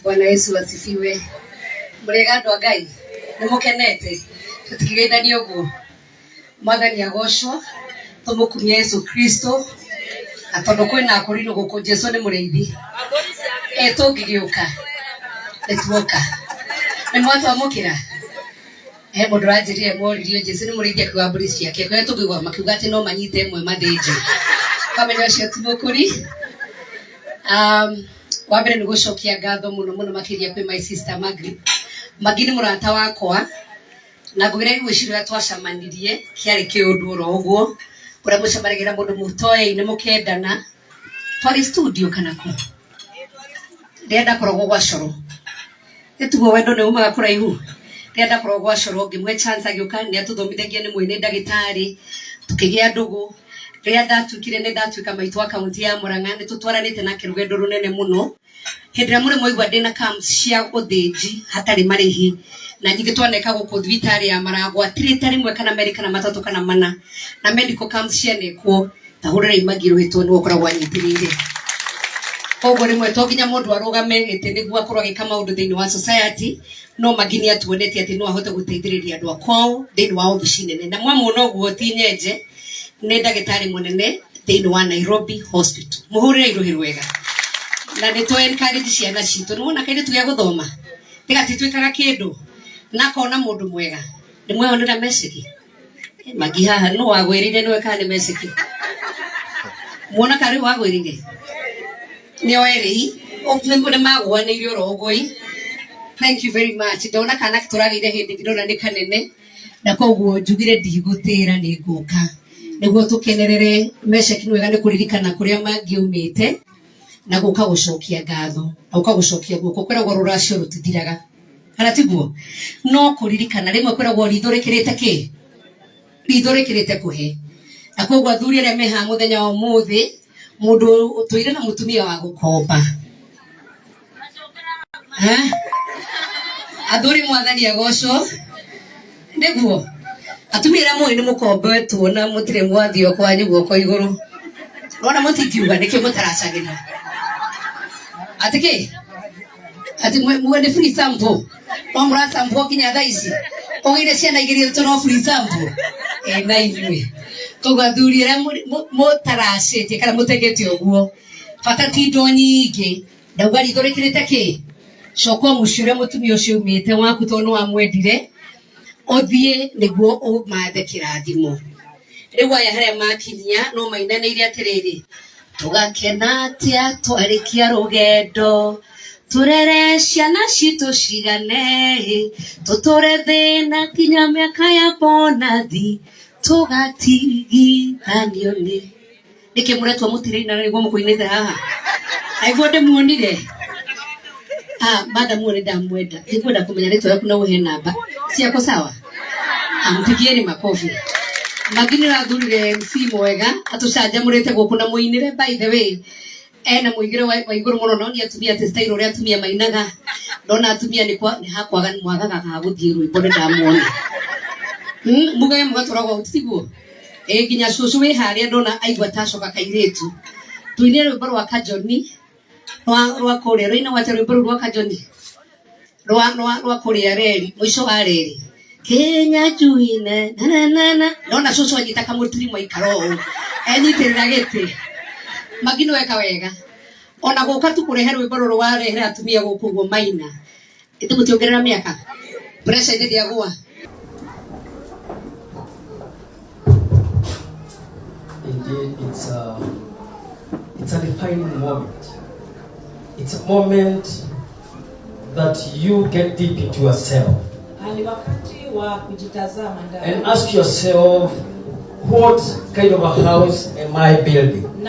Bwana Yesu asifiwe. Murega ngai nimukenete tutigeithania uguo mwathani agoshwa tumukumia Yesu Kristo atondo kwina akorino guku Jesu ni mureithi tungigiuka etuoka ni mwatu amukira mundu ranjirire moririo Jesu ni mureithi akiwa mburi ciake kwa tugigwa makiuga ati no manyite imwe mathiji kamenya cio tumukuri wabere ni gucokia ngatho muno makiria kwi my sister Magini murata wakwa na ngugire gwicirira twacamanirie kiari kiundu ro uguo ura mucamanigira mundu mutoe ine mukendana twari studio kanako ndenda korogwo gwa coro etugo wendo ne umaga kuraihu ndenda korogwo gwa coro ngimwe chance agiuka ni atuthomithagia ni mwine ndagitari tukigia ndugu ria ndatukire ne ndatuika maitu akaunti ya Murang'a ni tutwaranite na kirugendo runene muno hindira muri moigwa ndina camps cia uthiji hatari marihi na ngigitwaneka guku thibitari ya Maragwa tritari mwe kana America na matatu kana mana na medical camps cia neko tahurira imagiro hitwo ni gukoragwa nyitirire kogo rimwe to ginya mundu arugame ete niguo akorwa gika maundu thiini wa society no Magini atuonetie ati no ahote guteithiriria andu akwao thiini wa obici nene na mwamu no guo tinyeje ni ndagitari munene thiini wa Nairobi Hospital muhurire iruhiru wega na nito encourage ciana citu nuona kaire tugia guthoma tigati twikaga kindu na kona mundu mwega ni mwehonera message Magi haha no wagwirire no kana ni message muona kari wagwirire ni oeri okune magwa ni rio rogoi. Thank you very much ndona kana turagire hindi ndona ni kanene na koguo njugire ndigutira ni nguka niguo tukenerere message ni wega ni kuririkana kuria mangiumite na guka gucokia ngatho na guka gucokia guko kwera ruracio rutithiraga kana tiguo no kuririkana rimwe kwera rithurekirite ki rithurekirite kuhe na koguo athuri aria meha muthenya wa muthi mundu tuire na mutumia wa gukomba athuri mwathani agoco niguo atumira mwe ni mukombe tuona mutire mwathio kwa nyugo kwa iguru rona mutikiuga niki mutaracagiria atike ati mwende free sample omra sample kinya thaisi ogire ciana igiri tuno free sample na inywe koguo athuri aria mutaracite kana mutegete uguo bata ti ndo nyingi ndauga rithurekirite ki coko mucure mutumia ucio umite waku tono wa mwendire othie niguo umathe kirathimo riu aya haria makinyia no mainaniire atiriri tugakena atia twarikia rugendo turere ciana citu cigane tuture thina kinya miaka ya bonathi tugatigithanio ni niki muretwa mutire-ina niguo mukuinite haha aiguo ndimuonire madam muone ndamwenda niguo kumenya ritwa yaku na uhe namba ciako sawa ampigieni makofi Magini rathurire MC mwega atucanjamurite guku na muinire by the way ena muigire wa iguru muno no ni atumia ati style uri atumia mainaga ndona atumia ni hakwaga mwagaga ka guthii rwimbo ndamuona mugaye mugatoragwa utiguo nginya cucu wi haria ndona aigwa tacoka kairetu tuine rwimbo rwa Kajoni rwa kuria rina wate rwimbo rwa Kajoni rwa kuria reri mwisho wa reri Kenya juine na ndona cucu anyita kamutiri mwaikaro enyitirira giti Magini weka wega ona guka tukurehe rwimbo ruru warehe atumia guku guo maina itumutiongerera miaka pressure ndi agwa. Indeed, it's a defining moment. It's a moment that you get deep into yourself and ask yourself, what kind of a house am I building? And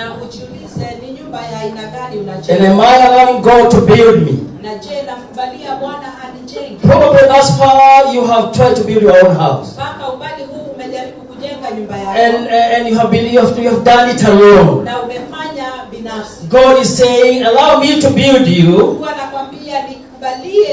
am I allowing God to build me? Probably thus far you have tried to build your own house. And you have done it alone. God is saying, allow me to build you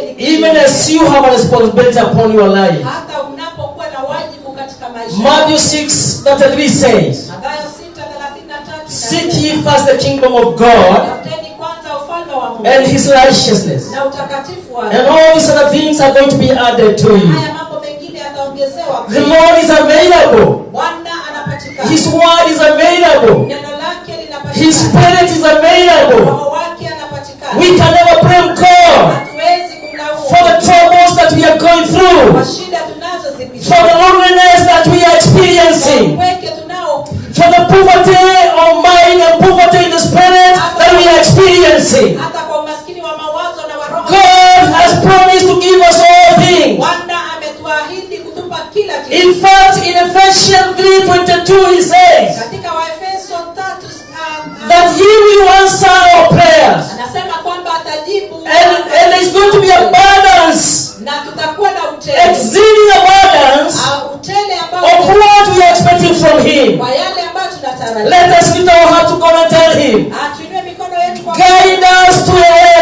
ni even as you have a responsibility upon your life. hata unapokuwa na wajibu katika maisha. Matthew 6:3 says, Mathayo 6:33, seek ye first the kingdom of God tafuteni kwanza ufalme wa Mungu and his righteousness, na utakatifu wake, and all these other things are going to be added to you. haya mambo mengine yataongezewa. The Lord is available. Bwana anapatikana. His word is available. Neno lake linapatikana. His spirit is available. Roho wake anapatikana. We can never blame God Hatuwezi kumlaumu for the troubles that we are going through, kwa shida tunazozipitia, for the loneliness that we are experiencing, upweke tunao, for the poverty of mind and poverty in the spirit that we are experiencing. hata kwa umaskini wa mawazo na wa roho. God has promised to give us all things. Bwana ametuahidi kutupa kila kitu. In fact, in Ephesians 3:22 he says Katika Waefeso 3 that he will answer our prayers, anasema kwamba atajibu and there is going to be abundance, na tutakuwa na utele. exceeding abundance Utele of ambao what we are expecting from him. kwa yale ambayo tunatarajia. Let us lift our heart to God and tell him, Atuinue mikono yetu kwa guide us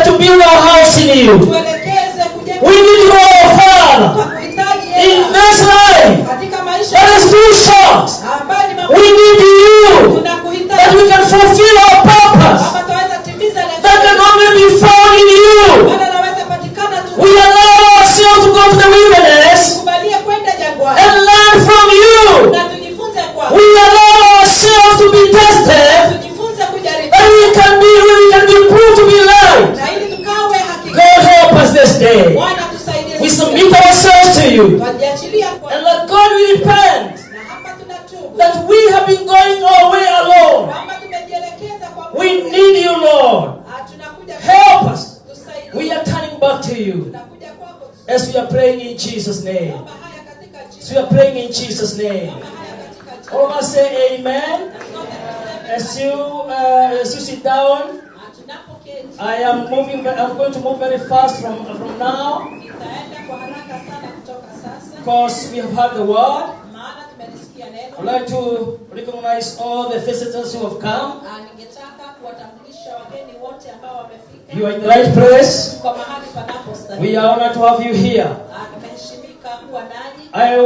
to build our house in you. tuelekeze kujenga. We need you, our Father, Tunakuhitaji in Yesu this life katika maisha that is too short. ambayo ni We need you, that tunakuhitaji we can fulfill our purpose, kwamba tuweze timiza lengo that can only be found in you. Bwana anaweza patikana tu. We allow ourselves to go to the wilderness Tukubalie kwenda jangwani and learn from you. na tujifunze kwa We allow ourselves to be tested, tujifunze kujaribu and we can be proved to be light. na ili tukawe hakika. God help us this day. Bwana tusaidie. We submit ourselves to you, Tujiachilia kwa and let God repent na hapa tunatubu that we have been going our way alone. kwamba tumejielekeza kwa We need you, Lord. tunakuja Help us. tusaidie. We are turning back to you Tunakuja kwako as we are praying in Jesus' name. tunaomba haya katika As jina. we are praying in Jesus' name. Haya katika jina. All of us say amen. As you sit down, Tunapoketi I'm going to move very fast from now, nitaenda kwa haraka sana kutoka sasa because we have heard the word. maana tumelisikia neno. I'd like to recognize all the visitors who have come. Ningetaka kuwatambulisha wageni wote ambao wamefika. You are in the right place. Kwa mahali panapostahili. We are honored to have you here. Tumeheshimika kuwa nanyi.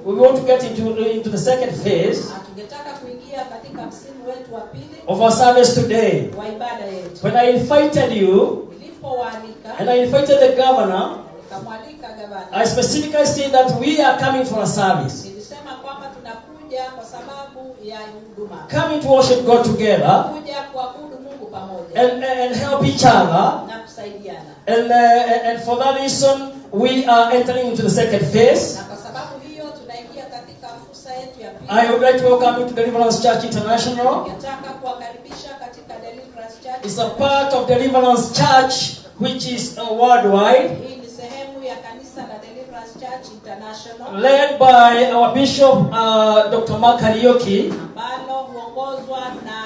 We want to get into the second phase Tungetaka kuingia katika msimu wetu wa pili of our service today. wa ibada yetu. When I invited you, Nilipowaalika and I invited the governor, nikamwalika gavana. I specifically said that we are coming for a service, Nilisema kwamba tunakuja kwa sababu ya huduma. coming to worship God together Kuja kuabudu Mungu pamoja and help each other. na kusaidiana. And for that reason, we are entering into the second phase. Na kwa sababu hiyo tunaingia katika fursa yetu ya pili. I would like to welcome you to Deliverance Church International. Nataka kuwakaribisha katika Deliverance Church. It's a part of Deliverance Church which is worldwide, Hii ni sehemu ya kanisa la Deliverance Church International led by our Bishop Dr. Mark Kariuki, ambalo huongozwa na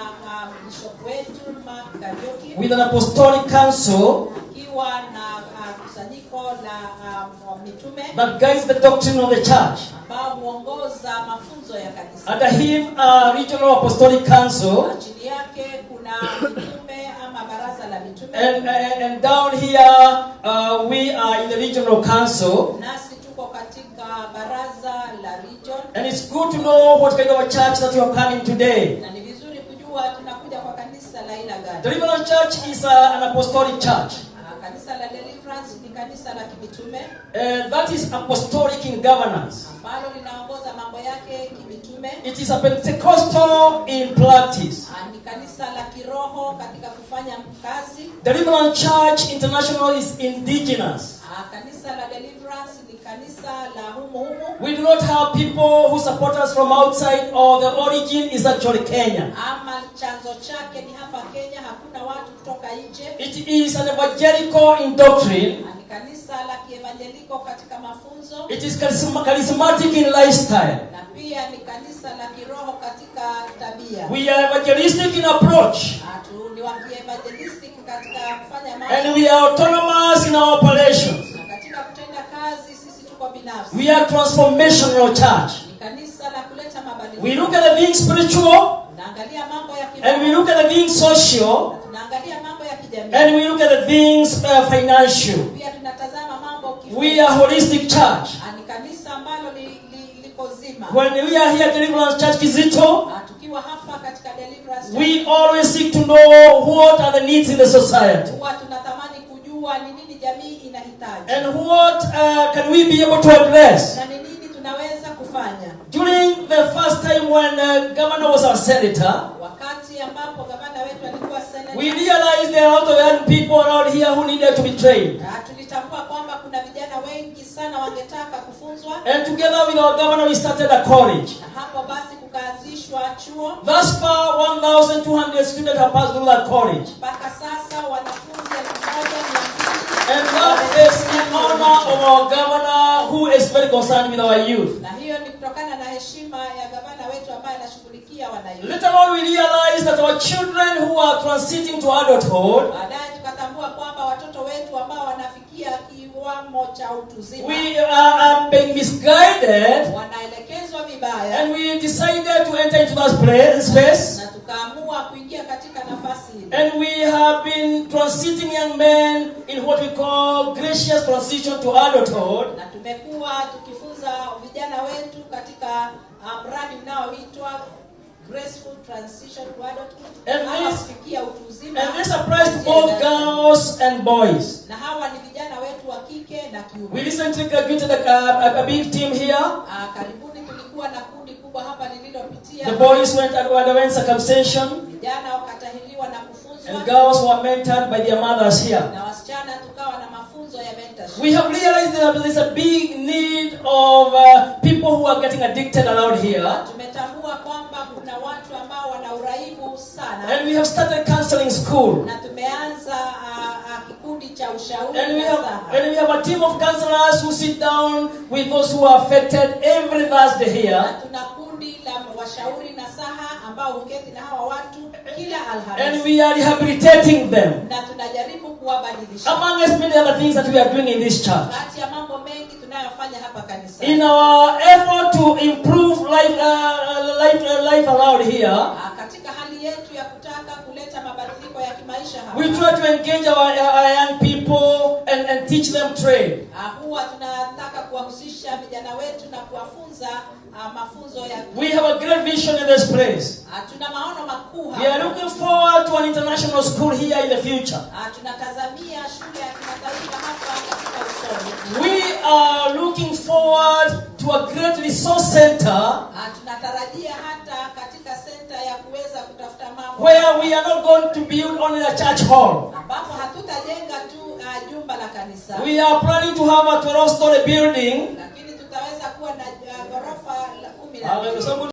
bishop wetu Mark Kariuki with an apostolic council akiwa na kusanyiko la mitume that guides the doctrine of the church. ambao huongoza mafunzo ya kanisa. Under him, Regional Apostolic Council, Chini yake kuna mitume ama baraza la mitume. and down here we are in the Regional Council. Nasi tuko katika baraza la region. And it's good to know what kind of a church that you are coming today. Na ni vizuri kujua tunakuja kwa kanisa la aina gani. Deliverance Church is an apostolic church. Kanisa la Deliverance ni kanisa la kimitume That is apostolic in governance. ambalo linaongoza mambo yake kimitume. It is a Pentecostal in practice. Ni kanisa la kiroho katika kufanya kazi. Deliverance Church International is indigenous. Kanisa la Deliverance ni kanisa la humu. We do not have people who support us from outside, or the origin is actually Kenya. Ama chanzo chake ni hapa Kenya, hakuna watu kutoka nje. It is an evangelical in doctrine. Ni kanisa la kievangeliko katika mafunzo. It is charismatic in lifestyle. Na pia ni kanisa la kiroho katika tabia. We are evangelistic in approach. Ni wa kievangelistic katika kufanya mambo. And we are autonomous in our operations. Na katika kutenda kazi sisi tuko binafsi. We are transformational church. Ni kanisa la kuleta mabadiliko. We look at the things spiritual, Tunaangalia mambo ya kiroho. and we look at the things social, Tunaangalia mambo ya kijamii. and we look at the things financial. Pia We are holistic church. Ni kanisa ambalo liko zima. When we are here at Deliverance Church Kizito, tukiwa hapa katika Deliverance, we always seek to know what are the needs in the society. Huwa tunatamani kujua ni nini jamii inahitaji. And what can we be able to address? Na ni nini tunaweza kufanya? During the first time when governor was our senator, wakati ambapo gavana wetu alikuwa senator, we realized there are a lot of young people around here who needed to be trained. Tulitambua kwamba kuna vijana wengi sana wangetaka kufunzwa. And together with our governor we started a college. Na hapo basi kukaanzishwa chuo. Thus far 1,200 students have passed through that college. Mpaka sasa wanafunzi 1,200. And that is in honor of our governor who is very concerned with our youth. Na hiyo ni kutokana na heshima ya gavana wetu ambaye anashughulikia wanayouth. Later on we realized that our children who are transiting to adulthood, baadaye tukatambua kwamba watoto wetu ambao wanafikia kiwango cha utu uzima, we are being misguided, wanaelekezwa vibaya. and we decided to enter into that space. Na tukaamua kuingia katika nafasi hii. And we have been transiting young men in what we call gracious transition to adulthood. Na tumekuwa tukifunza vijana wetu katika mradi unaoitwa graceful transition to adulthood. And this applies to both girls and boys. Na hawa ni vijana wetu wa kike na kiume. We recently graduated a big team here. Karibuni tulikuwa na kundi kubwa hapa lililopitia. The boys underwent circumcision. Vijana wakatahiriwa na kufunzwa. And girls were mentored by their mothers here. Na wasichana tukawa na mafunzo ya mentorship. We have realized that there is a big need of people who are getting addicted around here. Tumetambua kwamba kuna watu ambao wana uraibu sana. And we have started counseling school. Na tumeanza kikundi cha ushauri. And we have a team of counselors who sit down with those who are affected every Thursday here. Na tuna kundi la washauri na saha ambao huketi na hawa watu kila Alhamisi. And we are rehabilitating them. Na tunajaribu kuwabadilisha. Among us many other things that we are doing in this church. Kati ya mambo mengi tunayofanya hapa kanisa. In our effort to improve life around here, katika hali yetu ya kutaka kuleta mabadiliko ya kimaisha hapa, we try to engage our young people and teach them trade. Huwa tunataka kuwahusisha vijana wetu na kuwafunza mafunzo ya. We have a great vision in this place. Tuna maono makuu hapa. We are looking forward to an international school here in the future. Tunatazamia shule ya kimataifa hapa katika usoni. We are looking forward to a great resource center. Tunatarajia hata katika center ya kuweza kutafuta mambo. Where we are not going to build only a church hall. Ambapo hatutajenga tu jumba la kanisa. We are planning to have a 12-story building. Lakini tutaweza kuwa na ghorofa la 10.